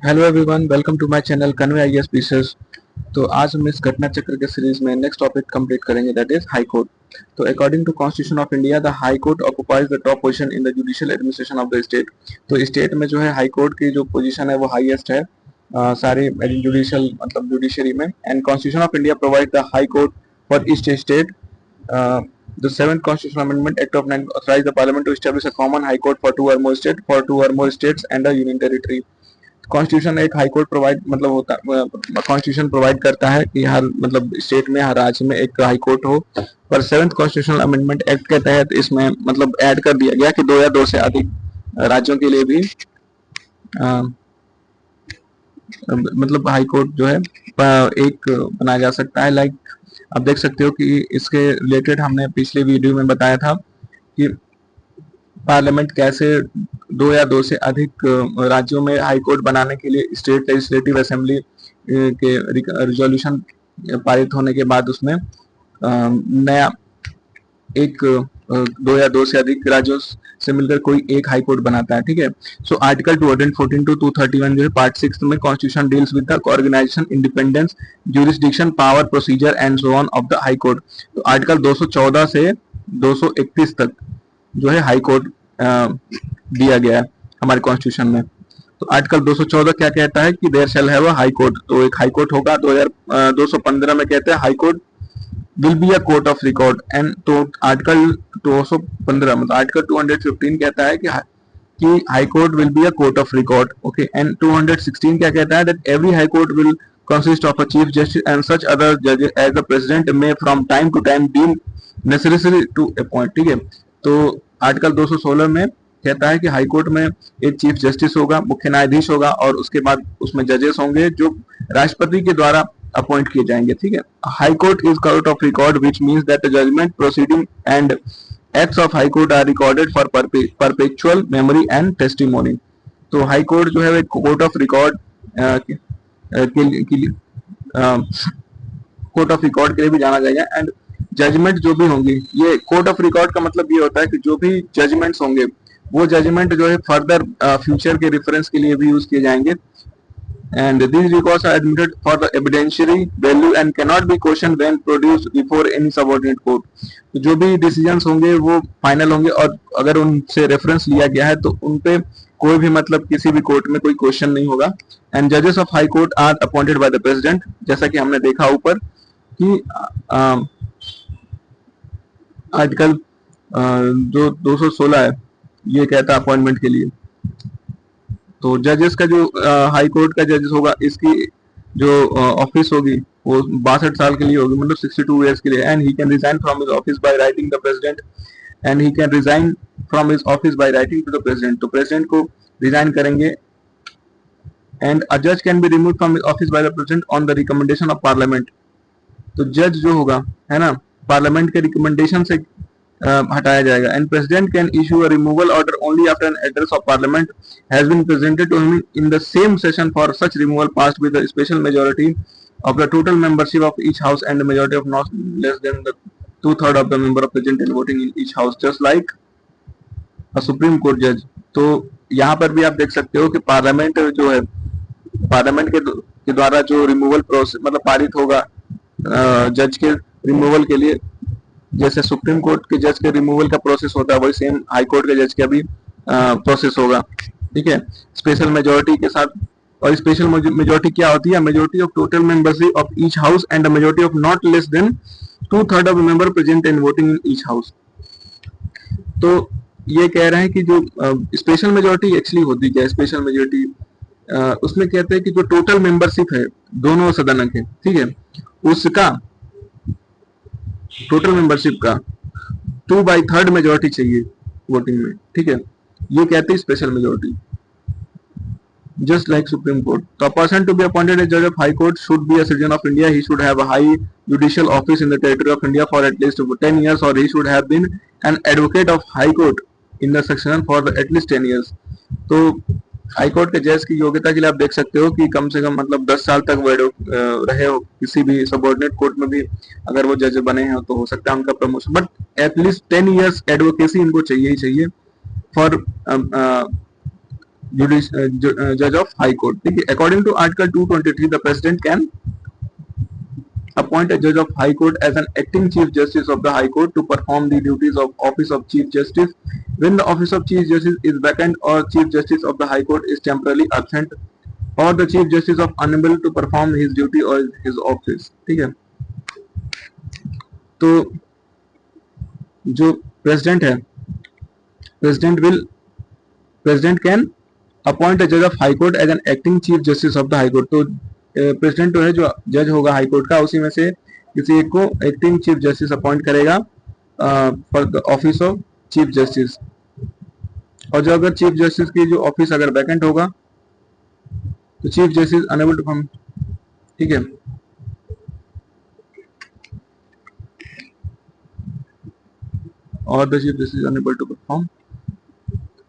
Hello everyone, welcome to my channel convey IAS pieces. तो आज हम इस घटना चक्र के सीरीज में नेक्स्ट टॉपिक कंप्लीट करेंगे, दैट इज हाई कोर्ट। तो according to constitution of India, the high court occupies the top position in the judicial administration of the state. तो state में जो है हाई कोर्ट की जो पोजीशन है वो हाईएस्ट है सारी जुडिशियल मतलब जुडिशरी में। And constitution of India provide the high court for each state. The seventh constitutional amendment act of 19 authorized the parliament to establish a common high court for two or more states and a union territory. Constitution एक high court provide मतलब होता constitution provide करता है कि हर मतलब state में हर राज्य में एक हाई कोर्ट हो। पर सेवेंथ कॉन्स्टिट्यूशनल अमेंडमेंट एक्ट के तहत इसमें मतलब ऐड कर दिया गया कि दो या दो से अधिक राज्यों के लिए भी मतलब हाई कोर्ट जो है एक बनाया जा सकता है। लाइक आप देख सकते हो कि इसके रिलेटेड हमने पिछले वीडियो में बताया था कि पार्लियामेंट कैसे दो या दो से अधिक राज्यों में हाई कोर्ट बनाने के लिए स्टेट लेजिस्लेटिव असेंबली के रिजोल्यूशन पारित होने के बाद उसमें नया एक दो या दो से अधिक राज्यों से मिलकर कोई एक हाई कोर्ट बनाता है। ठीक है। सो आर्टिकल 214 टू 231 जो है पार्ट 6 में constitution deals with the organisation, independence, jurisdiction, power, procedure and so on of the high court. तो आर्टिकल 214 से 231 तक जो है हाई कोर्ट दिया गया है हमारे कॉन्स्टिट्यूशन में। तो आर्टिकल 214 क्या कहता है कि there shall have a high court. तो एक हाई कोर्ट होगा। 215 में कहते हैं high court will be a court of record. And तो आर्टिकल 215 मतलब आर्टिकल 215 कहता है कि high court will be a court of record. Okay. And 216 क्या कहता है that every high court will consist of a chief justice and such other judges as the president may from time to time deem necessary to appoint। ठीक है। तो article 216 में कहता है कि हाई कोर्ट में एक चीफ जस्टिस होगा, मुख्य न्यायाधीश होगा और उसके बाद उसमें जजेस होंगे जो राष्ट्रपति के द्वारा अपॉइंट किए जाएंगे। ठीक है। High court is court of record which means that judgement, proceeding and acts of high court are recorded for perpetual memory and testimony. तो हाई कोर्ट जो है एक court of record court of record के लिए भी जाना जाएगा। And judgement जो भी होंगी, ये कोर्ट ऑफ रिकॉर्ड का मतलब ये होता है कि जो भी जजमेंट्स होंगे वो जजमेंट जो है फर्दर फ्यूचर के रेफरेंस के लिए भी यूज किए जाएंगे। And these records are admitted for the evidentiary value and cannot be questioned when produced before any subordinate court। तो जो भी डिसीजंस होंगे वो फाइनल होंगे और अगर उनसे रेफरेंस लिया गया है तो उनपे कोई भी मतलब किसी भी कोर्ट में कोई क्वेश्चन नहीं होगा। एंड जजेस of high court are appointed by the president, जैसा कि हमने देखा ऊपर कि आर्टिकल जो 216 है ये कहता है अपॉइंटमेंट के लिए। तो जजेस का जो हाई कोर्ट का जजेस होगा इसकी जो ऑफिस होगी वो 62 साल के लिए होगी, मतलब 62 ईयर्स के लिए। And he can resign from his office by writing the president and he can resign from his office by writing to the president. तो प्रेसिडेंट को रिजाइन करेंगे। एंड अ जज can be remove from his office by the president on the recommendation of parliament. तो जज जो होगा है ना, पार्लियामेंट के रिकमेंडेशन से हटाया जाएगा। And president can issue a removal order only after an address of parliament has been presented to him in the same session for such removal passed with the special majority of the total membership of each house and the majority of not less than the 2/3 of the member of present in voting in each house just like a supreme court जज। तो यहाँ पर भी आप देख सकते हो कि पार्लियामेंट जो है, पार्लियामेंट के द्वारा जो रिमूवल प्रोसेस मतलब पारित होगा जज के रिमूवल के लिए, जैसे सुप्रीम कोर्ट के जज के रिमूवल का प्रोसेस होता है वही सेम हाई कोर्ट के जज का भी प्रोसेस होगा। ठीक है। स्पेशल मेजोरिटी के साथ। और स्पेशल मेजोरिटी क्या होती है? Majority of total membership of each house and majority of not less then 2/3 of member present in voting in each house. तो ये कह रहे हैं कि जो स्पेशल मेजोरिटी एक्चुअली होती क्या है? स्पेशल मेजोरिटी उसमें कहते हैं कि जो टोटल मेंबरशिप है दोनों सदन के, ठीक है, उसका टोटल मेंबरशिप का 2/3 मेजोरिटी चाहिए वोटिंग में। ठीक है। ये कहते हैं special majority, just like Supreme Court. The person to be appointed as judge of High Court should be a citizen of India. He should have a high judicial office in the territory of India for at least 10 years, or he should have been an advocate of High Court in the section for at least 10 years. तो high court के जज की योग्यता के लिए आप देख सकते हो कि कम से कम मतलब 10 साल तक वो रहे हो किसी भी सबऑर्डिनेट कोर्ट में भी। अगर वो जज बने हैं तो हो सकता है उनका promotion, but at least 10 years advocacy इनको चाहिए ही चाहिए फॉर जज ऑफ हाई कोर्ट। ठीक है, according to article 223 the president can appoint a judge of high court as an acting chief justice of the high court to perform the duties of office of chief justice when the office of chief justice is vacant or chief justice of the high court is temporarily absent or the chief justice of unable to perform his duty or his office। ठीक है, तो जो president है, president can appoint a जज of high court as an acting chief justice of the high court. तो president जो है, जो जज होगा हाई कोर्ट का, उसी में से किसी एक को एक्टिंग चीफ जस्टिस अपॉइंट करेगा for the office of chief justice. और जो अगर चीफ जस्टिस की जो ऑफिस अगर वैकेंट होगा तो chief justice unable to perform. ठीक है, और the chief justice unable to perform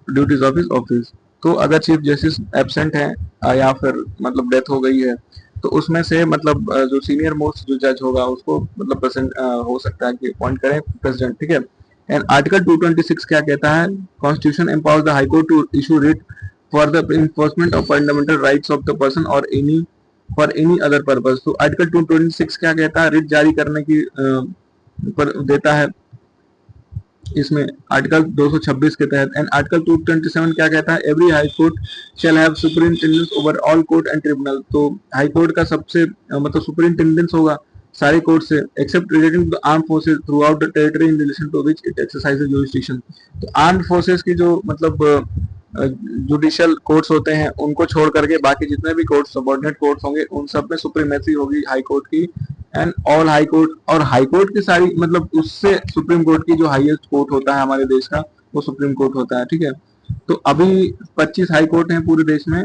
duties of his office. तो अगर चीफ जस्टिस एब्सेंट है या फिर मतलब डेथ हो गई है, तो उसमें से मतलब जो सीनियर मोस्ट जो जज होगा उसको मतलब प्रेसिडेंट हो सकता है कि अपॉइंट करें प्रेसिडेंट। ठीक है, एंड आर्टिकल 226 क्या कहता है, constitution empowers the high court to issue writ for the enforcement of fundamental rights of the person और any for any other purpose. तो आर्टिकल 226 क्या कहता है, रिट जारी करने की पर देता है इसमें आर्टिकल 226 के तहत। एंड आर्टिकल 227 क्या कहता है, every high court shall have superintendence over all court and tribunal. तो हाई कोर्ट का सबसे मतलब सुपरिंटेंडेंस होगा सारे कोर्ट से, except relating to the arm forces throughout the territory in relation to which it exercises jurisdiction. तो arm forces की जो मतलब जुडिशियल कोर्ट्स होते हैं उनको छोड़ करके बाकी जितने भी कोर्ट सबऑर्डिनेट कोर्ट्स होंगे उन सब में सुप्रीमेसी होगी हाई कोर्ट की। एंड ऑल हाई कोर्ट, और हाई कोर्ट की सारी मतलब उससे सुप्रीम कोर्ट की जो हाईएस्ट कोर्ट होता है हमारे देश का वो सुप्रीम कोर्ट होता है। ठीक है, तो अभी 25 हाई कोर्ट हैं पूरे देश में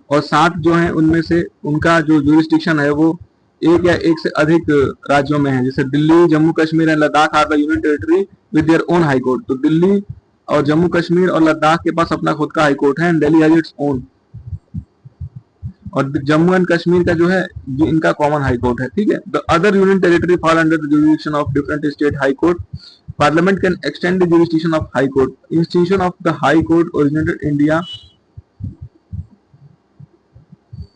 और 7 जो हैं उनमें से उनका जो जुरिस्डिक्शन है वो एक या एक से अधिक राज्यों में है। जैसे Delhi, Jammu Kashmir and Ladakh are the union territory with their own high court. तो दिल्ली और जम्मू कश्मीर और लद्दाख के पास अपना खुद का हाई कोर्ट है and Delhi has its own. और जम्मू एंड कश्मीर का जो है ये इनका कॉमन हाई कोर्ट है। ठीक है, the other union territory fall under the jurisdiction of different state high court. Parliament can extend the jurisdiction of high court. Institution of the high court originated India.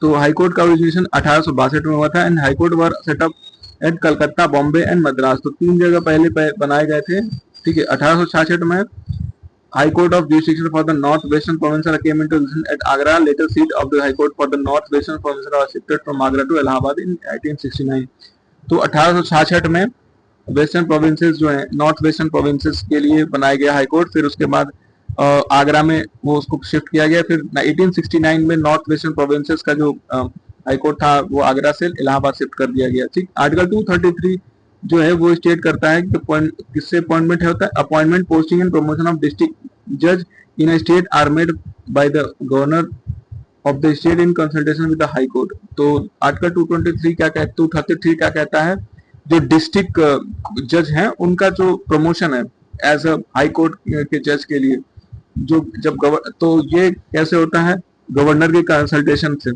तो high court का origination 1862 में हुआ था and high court were set up at Calcutta, Bombay and Madras. तो 3 जगह पहले बनाए गए थे। ठीक है, 1866 में High Court of Jurisdiction for the North Western Provincial came into existence at Agra. Later seat of the High Court for the North Western Provincial was shifted from Agra to Allahabad in 1869. तो 1866 में western provinces जो है north western provinces के लिए बनाया गया high court. फिर उसके बाद आगरा में वो उसको शिफ्ट किया गया। फिर 1869 में नॉर्थ वेस्टर्न प्रोविंसेस का जो हाई कोर्ट था वो आगरा से इलाहाबाद शिफ्ट कर दिया गया। ठीक, आर्टिकल 233 जो है वो स्टेट करता है कि किससे अपॉइंटमेंट होता है, appointment, posting and promotion of district जज in a state are made by the governor of the state in consultation with the high court. तो आर्टिकल 233 क्या कहता है, 233 क्या कहता है, जो डिस्ट्रिक्ट जज हैं उनका जो प्रमोशन है एज अ हाई कोर्ट के जज के लिए, जो जब तो ये कैसे होता है, गवर्नर के कंसल्टेशन से,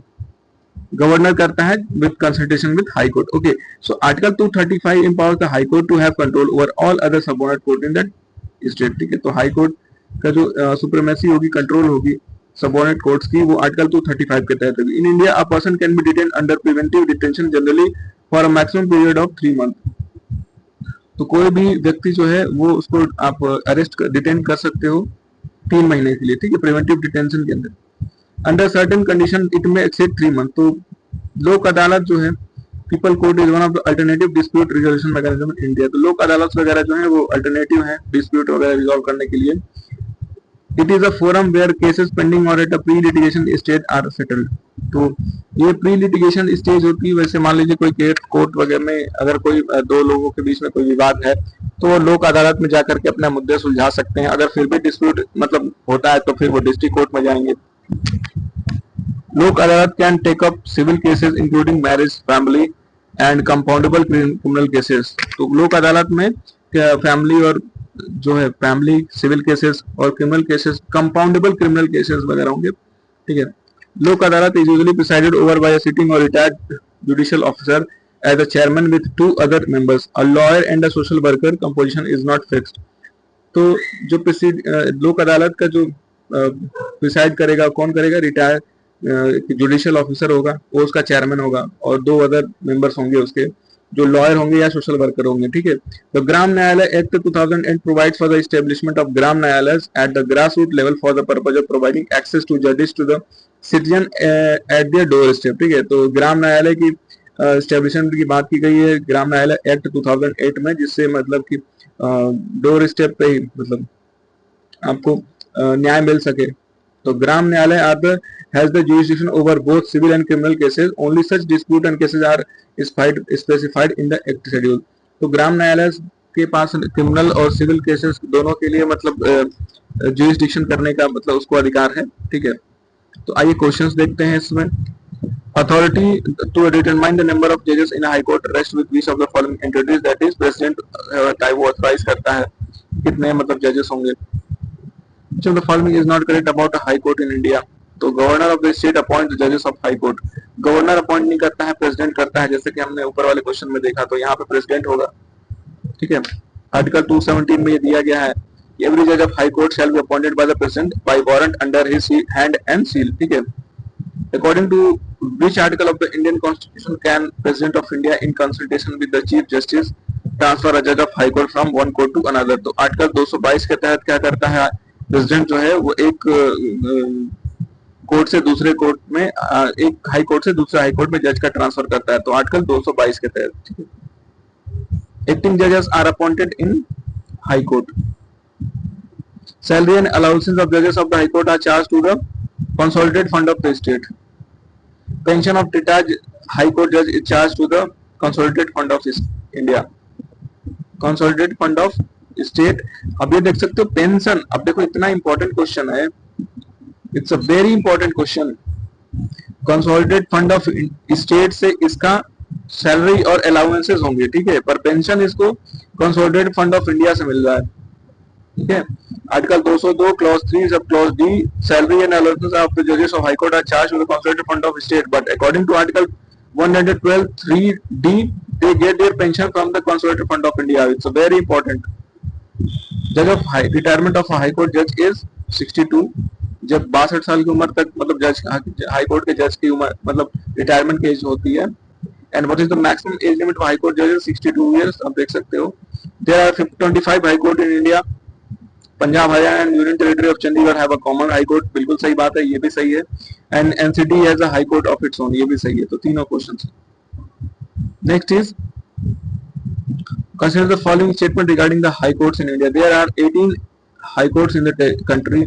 गवर्नर करता है with consultation with high court. Okay, so article 235 empowers the high court to have control over all other subordinate court in that state. ठीक है, तो हाई कोर्ट का जो सुप्रीमेसी होगी, कंट्रोल होगी सबऑर्डिनेट कोर्ट्स की, वो आर्टिकल 235 के तहत होगी। In India a person can B detain under preventive detention generally for a maximum period of 3 month. तो कोई भी व्यक्ति जो है वो उसको आप अरेस्ट डिटेन कर सकते हो 3 महीने के लिए। ठीक है, प्रिवेंटिव डिटेंशन के अंदर अंडर सर्टेन कंडीशन इट में एक्सेड 3 मंथ। तो लोक अदालत जो है, people court is one of the alternative dispute resolution mechanism in India. तो लोक अदालत वगैरह जो है वो अल्टरनेटिव है डिस्प्यूट वगैरह रिजॉल्व करने के लिए। It is a forum where cases pending और at a pre litigation stage are settled. तो ये प्री लिटिगेशन स्टेज होती है। वैसे मान लीजिए कोई केस कोर्ट वगैरह में अगर कोई 2 लोगों के बीच में कोई विवाद है तो वो लोक अदालत में जाकर के अपने मुद्दे सुलझा सकते हैं। अगर फिर भी डिस्प्यूट मतलब होता है तो फिर वो डिस्ट्रिक्ट कोर्ट में जाएंगे। Lok Adalat can take up civil cases including marriage, family and compoundable criminal cases. तो लोक अदालत में फैमिली और जो है फैमिली सिविल केसेस और criminal cases, compoundable criminal cases वगैरह होंगे। ठीक है, Lok Adalat is usually presided over by a sitting और retired judicial officer as a chairman with 2 other members, a lawyer and a social worker. Composition is not fixed. तो जो लोक अदालत का जो प्रिसाइड करेगा, कौन करेगा, रिटायर जुडिशियल ऑफिसर होगा, वो उसका चेयरमैन होगा, और 2 अदर मेंबर्स होंगे उसके, जो लॉयर होंगे या सोशल वर्कर होंगे, ठीक है। तो ग्राम Nyayalaya act 2008 provides for the establishment of Gram Nyayalaya at the grass root level for the purpose of providing access to जजेस to the citizen at their door step, ठीक है। तो ग्राम न्यायालय की एस्टेब्लिशमेंट की बात की गई है ग्राम न्यायालय एक्ट 2008 में, जिससे मतलब कि डोर स्टेप पे ही मतलब आपको न्याय मिल सके। तो ग्राम न्यायालय are the has the jurisdiction over both civil and criminal cases. Only such dispute and cases are specified in the act schedule. तो ग्राम न्यायालय के पास क्रिमिनल और सिविल केसेस दोनों के लिए मतलब जुरिस्डिक्शन करने का मतलब उसको अधिकार है, ठीक है। तो आइए क्वेश्चंस देखते हैं इसमें। Authority to determine the number of judges in a high court rests with which of the following entities, that is president वो ऑथराइज करता है कितने मतलब जजेस होंगे। Which of the following is not correct about a high court in India? तो governor of the state appoint जजेस of high court, governor appoint नहीं करता है, प्रेसिडेंट करता है, जैसे कि हमने ऊपर वाले क्वेश्चन में देखा, तो यहाँ पे प्रेसिडेंट होगा, ठीक है। आर्टिकल 217 में ये दिया गया है, एवरी जज of high court shall be appointed by the president by warrant under his hand and seal, ठीक है। According to which article of the Indian Constitution can President of India in consultation with the Chief Justice transfer a judge of High Court from one court to another? तो article 222 के तहत क्या करता है president जो है वो एक कोर्ट से दूसरे कोर्ट में एक हाई कोर्ट से दूसरे हाई कोर्ट में जज का ट्रांसफर करता है, तो आर्टिकल 222 के तहत। एक्टिंग जजेस are appointed in high court. Salary and allowances of जजेस of the high court are charge to the consolidated fund of the state. Pension of retired high court judge is charged to the consolidated fund of India. Consolidated fund of state. अब ये देख सकते हो pension, अब देखो इतना important question है, it's a very important question. Consolidated fund of state से इसका सैलरी और अलाउंसेस होंगे, ठीक है, पर पेंशन इसको कंसोलिडेटेड फंड ऑफ इंडिया से मिल रहा है, ठीक है। Article 202 clause 3 sub clause D, salary and allowances of the जजेस of high court are charge to the consolidated fund of state, but according to article 112 3 D they get their pension from the consolidated fund of India. It's a very important. जज of high retirement of high court जज is 62, जब 62 साल की उम्र तक मतलब जज high court के जज की उम्र मतलब रिटायरमेंट की एज होती है। And what is the maximum age limit for high court जजेस? 62 इयर्स। आप देख सकते हो there are 25 high court in India. Punjab, Haryana and union territory of Chandigarh have a common high court, बिल्कुल सही बात है, ये भी सही है। And NCT has a high court of its own, ये भी सही है। तो तीनों questions. Next is consider the following statement regarding the high courts in India. There are 18 high courts in the country.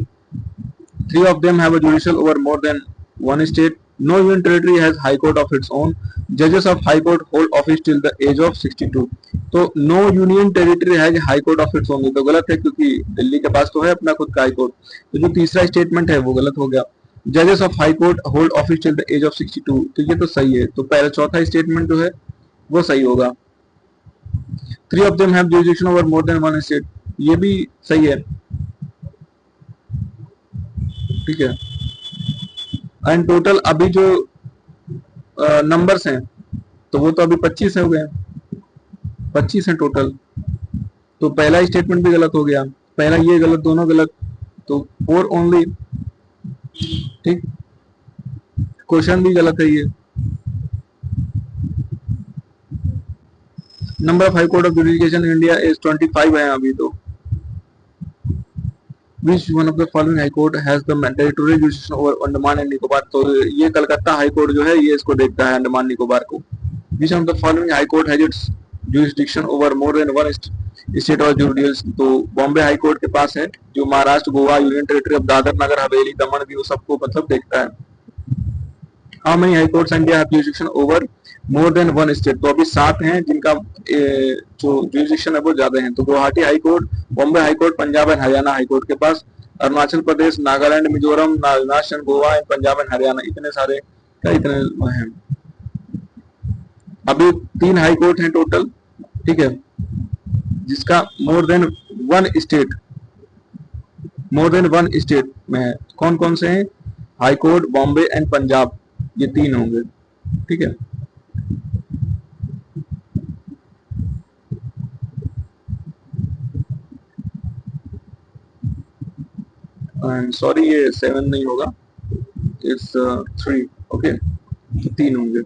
3 of them have a judicial over more than one state. No union territory has high court of its own. Judges of high court hold office till the age of 62. तो no union territory has high court of its own, तो गलत है, क्योंकि दिल्ली के पास तो है अपना खुद का हाई कोर्ट। तो जो तीसरा स्टेटमेंट है वो गलत हो गया। जजेस of high court hold office till the age of 62, तो ये तो सही है। तो पहला चौथा स्टेटमेंट जो है वो सही होगा। 3 of them have jurisdiction over more than one state, ये भी सही है, ठीक है। एंड टोटल अभी जो नंबर्स हैं तो वो तो अभी 25 हो गए, 25 है टोटल। तो पहला स्टेटमेंट भी गलत हो गया, पहला ये गलत, दोनों गलत, तो 4 ओनली, ठीक। क्वेश्चन भी गलत है ये। Number of high court of judicial in India is 25 है अभी तो। Which one of the following high court has the territorial jurisdiction over Andaman and Nicobar? तो ये कलकत्ता हाई कोर्ट जो है ये इसको देखता है अंडमान निकोबार को। Which one of the following high court has its jurisdiction over more than one state or jurisdiction? तो बॉम्बे हाई कोर्ट के पास है, जो Maharashtra, Goa, union territory of Dadra Nagar Haveli, Daman Diu सबको मतलब देखता है। How many high courts in India have jurisdiction over more than one state? तो अभी 7 हैं जिनका जो jurisdiction है वो ज्यादा है। तो Guwahati high court, Bombay high court, Punjab and Haryana high court के पास, अरुणाचल प्रदेश, नागालैंड, मिजोरम, नागालैंड, गोवा, पंजाब एंड हरियाणा, इतने सारे क्या इतने हैं। अभी 3 हाई कोर्ट हैं टोटल, ठीक है, जिसका मोर देन वन स्टेट में है। कौन कौन से हैं? High court, Bombay and Punjab, ये 3 होंगे, ठीक है। एंड सॉरी ये 7 नहीं होगा, इट्स 3। ओके, तो 3 होंगे।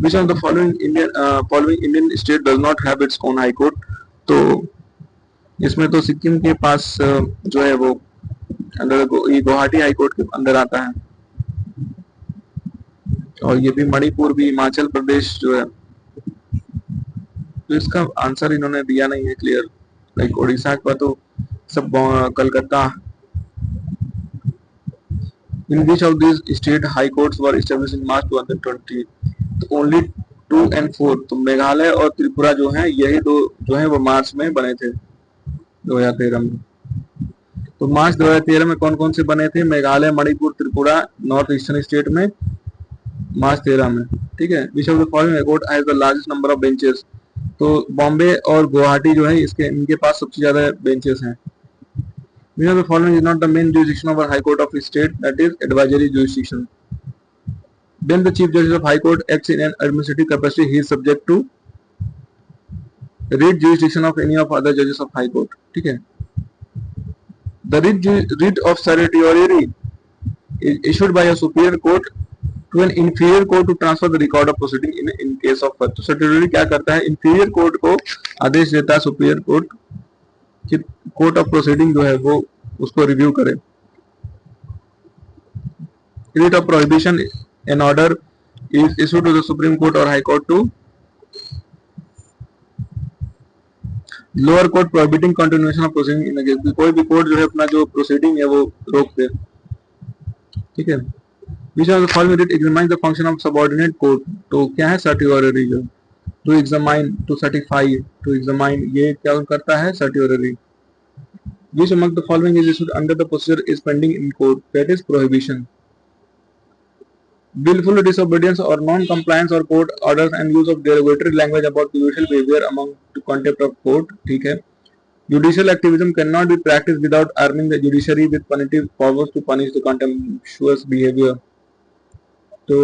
विच of the following Indian state does not have its own high court. तो इसमें तो सिक्किम के पास जो है वो अंडर ये गुवाहाटी हाई कोर्ट के अंदर आता है, और ये भी मणिपुर भी हिमाचल प्रदेश जो है। तो इसका आंसर इन्होंने दिया नहीं है क्लियर, लाइक उड़ीसा का तो सब Calcutta. In which of this state high courts were established in March 2020। तो ओनली 2 एंड 4, तो मेघालय और त्रिपुरा जो है यही दो जो है वो मार्च में बने थे 2013 में। तो मार्च 2013 में कौन कौन से बने थे? Meghalaya, Manipur, Tripura, north eastern state में मार्च 13 में। ठीक है। Which of the following high court has the largest number of benches. तो बॉम्बे और गुवाहाटी जो है इसके इनके पास सबसे ज्यादा बेंचेस हैं। Which of the following is not the main jurisdiction of a High Court of a state, that is advisory jurisdiction? When the Chief Justice of High Court acts in an administrative capacity, he is subject to writ jurisdiction of any of other judges of High Court. ठीक है। The writ of certiorari is issued by a superior court to an inferior court to transfer the record of proceeding in case of first. तो certiorari क्या करता है? inferior court को आदेश देता है superior court कि कोर्ट ऑफ प्रोसीडिंग जो है वो उसको रिव्यू करे। writ of prohibition an order is issued to the Supreme Court or High Court to lower court prohibiting continuation of proceeding in against. कोई भी कोर्ट जो है अपना जो प्रोसीडिंग है वो रोक दे। ठीक है। Which of the following writ examine the function of subordinate court. तो क्या है? सर्टियोररी जो to examine, to certify, to examine, ये क्या करता है? सर्टियोररी। Which among the following is issued under the procedure is pending in court? That is prohibition. Willful disobedience or non-compliance or court orders and use of derogatory language about judicial behavior among to contempt of court. ठीक है। Judicial activism cannot be practiced without arming the judiciary with punitive powers to punish the contemptuous behavior. तो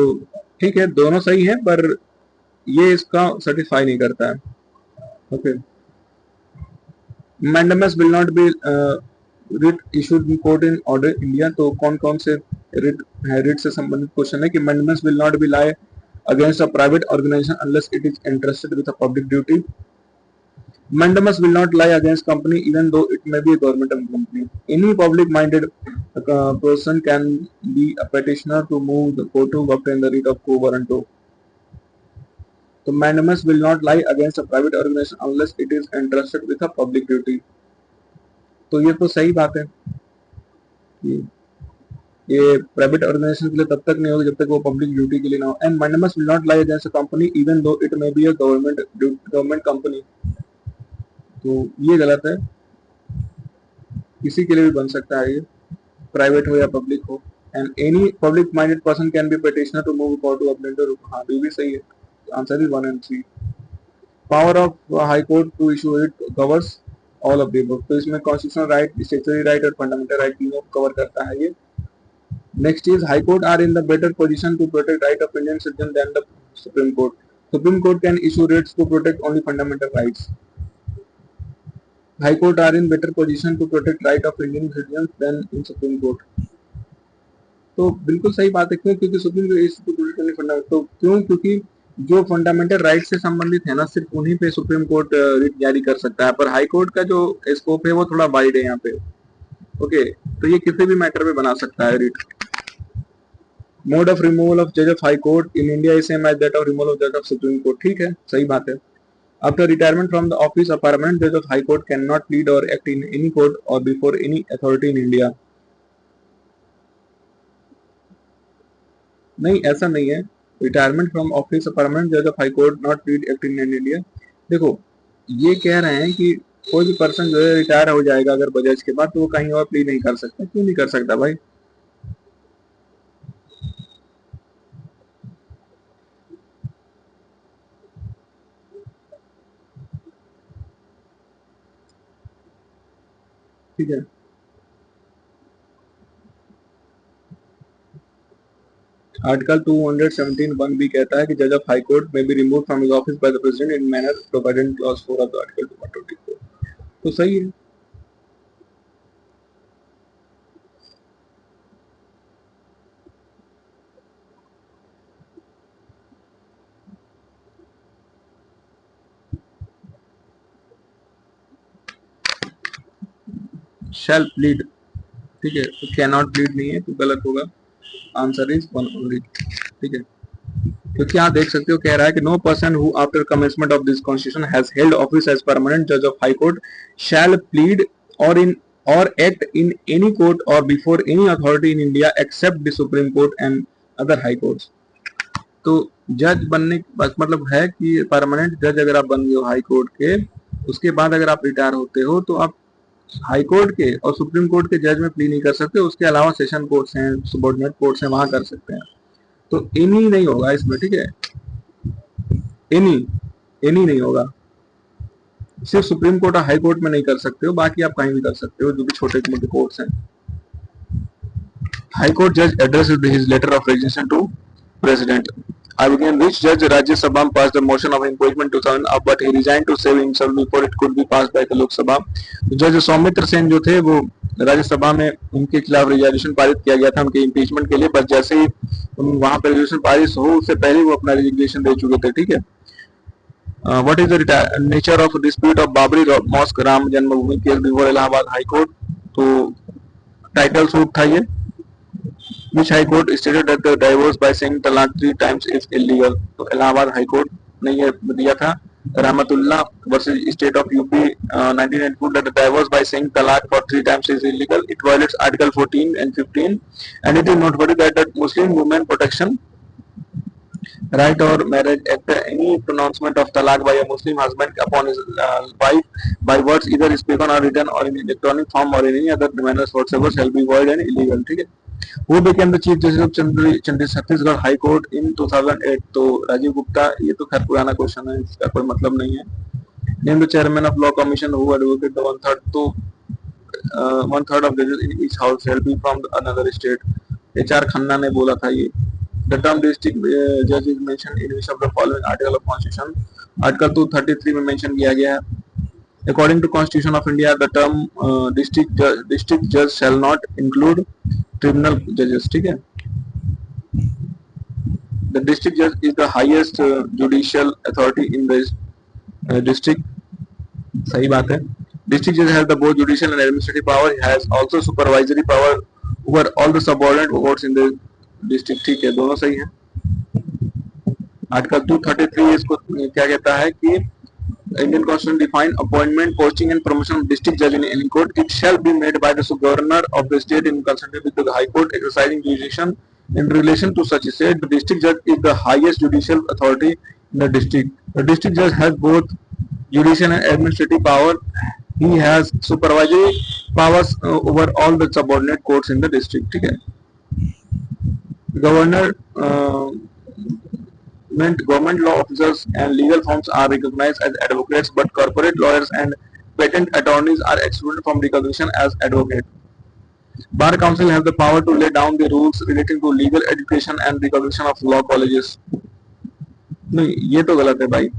ठीक है, दोनों सही है, पर ये इसका सर्टिफाई नहीं करता है। Okay. Mandamus will not be writ issued in court in order India। तो कौन कौन से रिट है? रिट से संबंधित क्वेश्चन है कि mandamus will not be lie against a private organization unless it is entrusted with a public duty. Mandamus will not lie against company even though it may be a governmental company. Any public-minded person can be a petitioner to move the court to obtain the writ of quo warranto. तो mandamus will not lie against a private organization unless it is entrusted with a public duty। तो ये तो सही बात है, ये private organisation के लिए तब तक नहीं होगी जब तक वो पब्लिक ड्यूटी के लिए ना हो। And mandamus will not lie against a company even though it may be a government company। तो ये गलत है, किसी के लिए भी बन सकता है ये, प्राइवेट हो या पब्लिक हो। And any public minded person can be petitioner to move court to update. हाँ, ये भी सही है, answer is 1 and 3। Power of high court to issue it covers all of the above. तो इसमें कॉन्स्टिट्यूशनल राइट, स्टैट्यूटरी राइट और fundamental right तीनों cover करता है ये। Next is high court are in the better position to protect right of Indian citizen than the supreme court. Supreme court can issue writs to protect only fundamental rights. High Court are in better position to protect right of Indian citizens than in Supreme Court। तो बिल्कुल सही बात है। क्यों? क्योंकि supreme court तो क्यों? क्योंकि जो फंडामेंटल राइट से संबंधित है ना, सिर्फ उन्हीं पे सुप्रीम कोर्ट रिट जारी कर सकता है, पर हाई कोर्ट का जो स्कोप है वो थोड़ा वाइड है यहाँ पे। ओके, तो ये किसी भी मैटर पे बना सकता है writ. Mode of removal of जज of high court in India is same as that of removal of जज ऑफ सुप्रीम कोर्ट। ठीक है, सही बात है। After retirement from the office, a permanent judge of High Court cannot plead or act in any court or before any authority in India। नहीं, ऐसा नहीं है। Retirement from office, a permanent जज of high court not plead act in India. देखो, ये कह रहे हैं कि कोई भी पर्सन जो है रिटायर हो जाएगा अगर बजट के बाद, तो वो कहीं और प्लीड नहीं कर सकता। क्यों नहीं कर सकता भाई? ठीक है। आर्टिकल 217(1) भी कहता है कि जज ऑफ हाई कोर्ट में B remove from his office by the president in manner provided in clause 4 of the article 224। तो सही है। शैल प्लीड, ठीक है, तो कैन नॉट प्लीड नहीं है, तो गलत होगा, आंसर इज वन ओनली, ठीक है। क्योंकि यहाँ देख सकते हो कह रहा है कि no person who after commencement of this constitution has held office as permanent जज of high court shall plead or in or act in any court or before any authority in India except the supreme court and other high courts. तो जज बनने बस मतलब है कि permanent जज अगर आप बन गए हो हाई कोर्ट के, उसके बाद अगर आप रिटायर होते हो तो आप हाई कोर्ट के और सुप्रीम कोर्ट के जज में प्ली नहीं कर सकते, उसके अलावा सेशन कोर्ट्स हैं, सबॉर्डिनेट कोर्ट्स हैं, वहां कर सकते हैं। तो एनी नहीं होगा इसमें, ठीक है, एनी एनी नहीं होगा, सिर्फ सुप्रीम कोर्ट और हाई कोर्ट में नहीं कर सकते हो, बाकी आप कहीं भी कर सकते हो जो भी छोटे मोटे कोर्ट्स हैं। हाई कोर्ट जज addresses his letter of resignation to president. I began which judge Rajya Sabha passed the motion of impeachment 2000 but he resigned to save himself before it could be passed by the Lok Sabha। जज सौमित्र सेन जो थे वो राज्यसभा में उनके खिलाफ resolution पारित किया गया था उनके इम्पीचमेंट के लिए, बस जैसे ही वहां पर रेजोल्यूशन पारित हो उससे पहले वो अपना रेजिग्नेशन दे चुके थे, ठीक है। What is the nature of dispute of Babri mosque Ram Janmabhoomi case before Allahabad high court. तो टाइटल सूट था ये, which High Court stated that the divorce by saying talaq 3 times is illegal। तो इलाहाबाद हाई कोर्ट ने ये दिया था। रहमतुल्लाह versus state of UP 1994 that the divorce by saying talaq for 3 times is illegal, it violates article 14 and 15 and it is noteworthy that the Muslim Women Protection Right or Marriage Act any pronouncement of talaq by a Muslim husband upon his wife by words either spoken or written or in electronic form or in any other manner whatsoever shall be void and illegal, ठीक है। Who became the Chief Justice of Chhattisgarh high court in 2008। तो राजीव गुप्ता, ये तो खैर पुराना question है, इसका कोई मतलब नहीं है। Name the chairman of law commission who advocate the 1/3। तो 1/3 ऑफ जजेस इन each house shall be from another state. HR Khanna ने बोला था ये। The term district judge is mentioned in which of the following article of Constitution। Article 233 में mention किया गया है। According to Constitution of India, the term district judge shall not include tribunal judges, ठीक है। The district judge is the highest judicial authority in the district। सही बात है। District judge has the both judicial and administrative power, he has also supervisory power over all the subordinate courts in the district, ठीक है, दोनों सही है। Article 233 इसको क्या कहता है कि Indian Constitution define appointment, posting and promotion of district judge in any court. It shall be made by the governor of the state in consultation with the High Court exercising jurisdiction in relation to such state. The district judge is the highest judicial authority in the district. The district judge has both judicial and administrative power. He has supervisory powers over all the subordinate courts in the district, ठीक है। Government law officers and legal firms are recognized as advocates, but corporate lawyers and patent attorneys are excluded from recognition as advocate। Bar Council has the power to lay down the rules relating to legal education and recognition of law colleges। नहीं, ये तो गलत है भाई,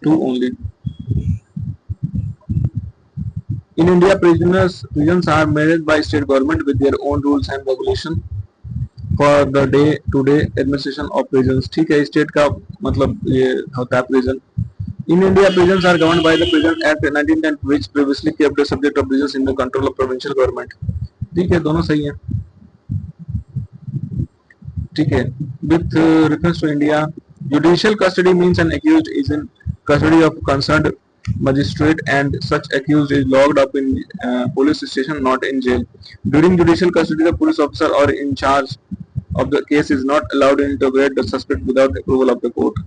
2 only। In India, prisons are managed by state government with their own rules and regulation for the day-to-day administration of prisons, ठीक है। State का मतलब ये होता है prison। In India, prisons are governed by the Prison Act 1910, which previously kept the subject of prisons in the control of provincial government, ठीक है, दोनों सही है, ठीक है। With reference to India, judicial custody means an accused is in custody of concerned magistrate and such accused is locked up in police station, not in jail। During judicial custody, the police officer or in charge of the case is not allowed to interrogate the suspect without approval of the court।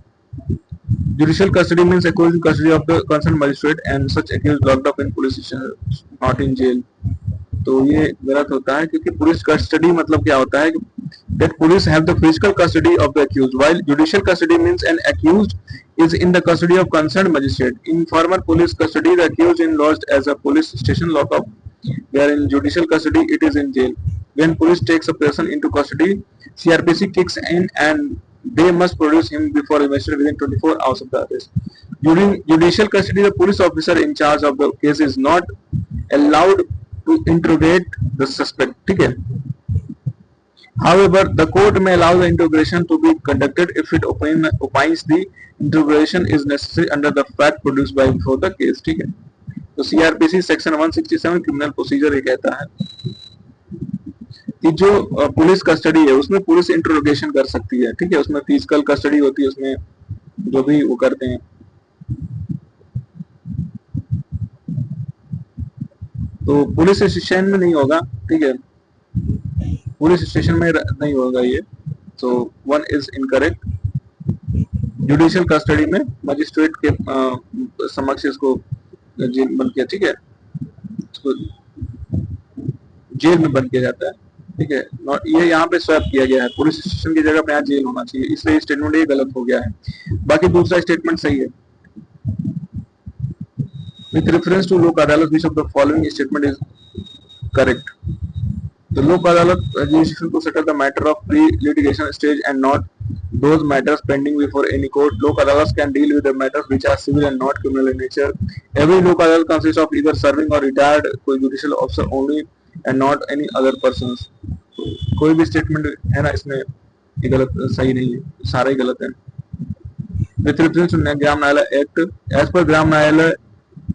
Judicial custody means accused in custody of the concerned magistrate and such accused locked up in police station, not in jail। तो ये गलत होता है, क्योंकि police custody मतलब क्या होता है that police have the physical custody of the accused, while judicial custody means an accused is in the custody of concerned magistrate। In former police custody, the accused is lodged as a police station lockup, where in judicial custody it is in jail। When police takes a person into custody, CRPC kicks in and they must produce him before a magistrate within 24 hours of the arrest। During judicial custody, the police officer in charge of the case is not allowed to interrogate the suspect, ठीक है। However, the court may allow the interrogation to be conducted if it opines the interrogation is necessary under the fact produced by before the case, ठीक है। तो CrPC section 167 criminal procedure ये कहता है कि जो पुलिस कस्टडी है उसमें पुलिस इंट्रोगेशन कर सकती है, ठीक है, उसमें फिजिकल कस्टडी होती है, उसमें जो भी वो करते हैं। तो पुलिस स्टेशन में नहीं होगा, ठीक है, पुलिस स्टेशन में नहीं होगा ये, तो 1 इज इनकरेक्ट। जुडिशियल कस्टडी में मजिस्ट्रेट के समक्ष इसको जेल बंद किया, ठीक है, इसको जेल में बंद किया जाता है, ठीक है। ये यहाँ पे स्वैप किया गया है, पुलिस स्टेशन की जगह पे यहाँ जेल होना चाहिए, इसलिए स्टेटमेंट ये गलत हो गया है। बाकी दूसरा स्टेटमेंट सही है। विथ रेफरेंस टू लोक अदालत विच of the following statement is correct. The लोक अदालत jurisdiction to settle the matter of pre-litigation stage and not those matters pending before any court. Lok adalats can deal with the matters which are civil and not criminal in nature. Every lok adalat consists of either serving or retired कोई judicial officer only and not any other persons. कोई भी statement है ना इसमें ये गलत सही नहीं है, सारा ही गलत है। With reference to gram Nyayalaya act, as per ग्राम न्यायालय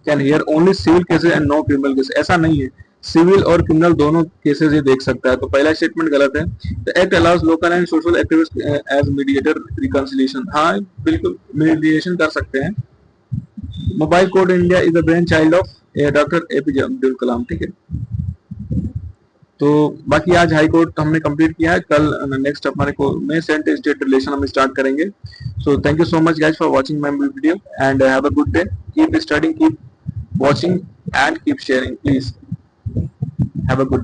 can hear only civil cases and no criminal case, ऐसा नहीं है, सिविल और क्रिमिनल दोनों केसेस ये देख सकता है, तो पहला स्टेटमेंट गलत है। The act allows local and social activist as mediator reconciliation, हाँ बिल्कुल मीडिएशन कर सकते हैं। Mobile code India is the brain child of doctor APJ Abdul Kalam, ठीक है। तो बाकी आज हाई कोर्ट हमने कंप्लीट किया है, कल नेक्स्ट हमारे को में सेंट्रल स्टेट रिलेशन हम स्टार्ट करेंगे। So thank you so much guys for watching my video and have a good day, keep studying, keep watching and keep sharing, please have a good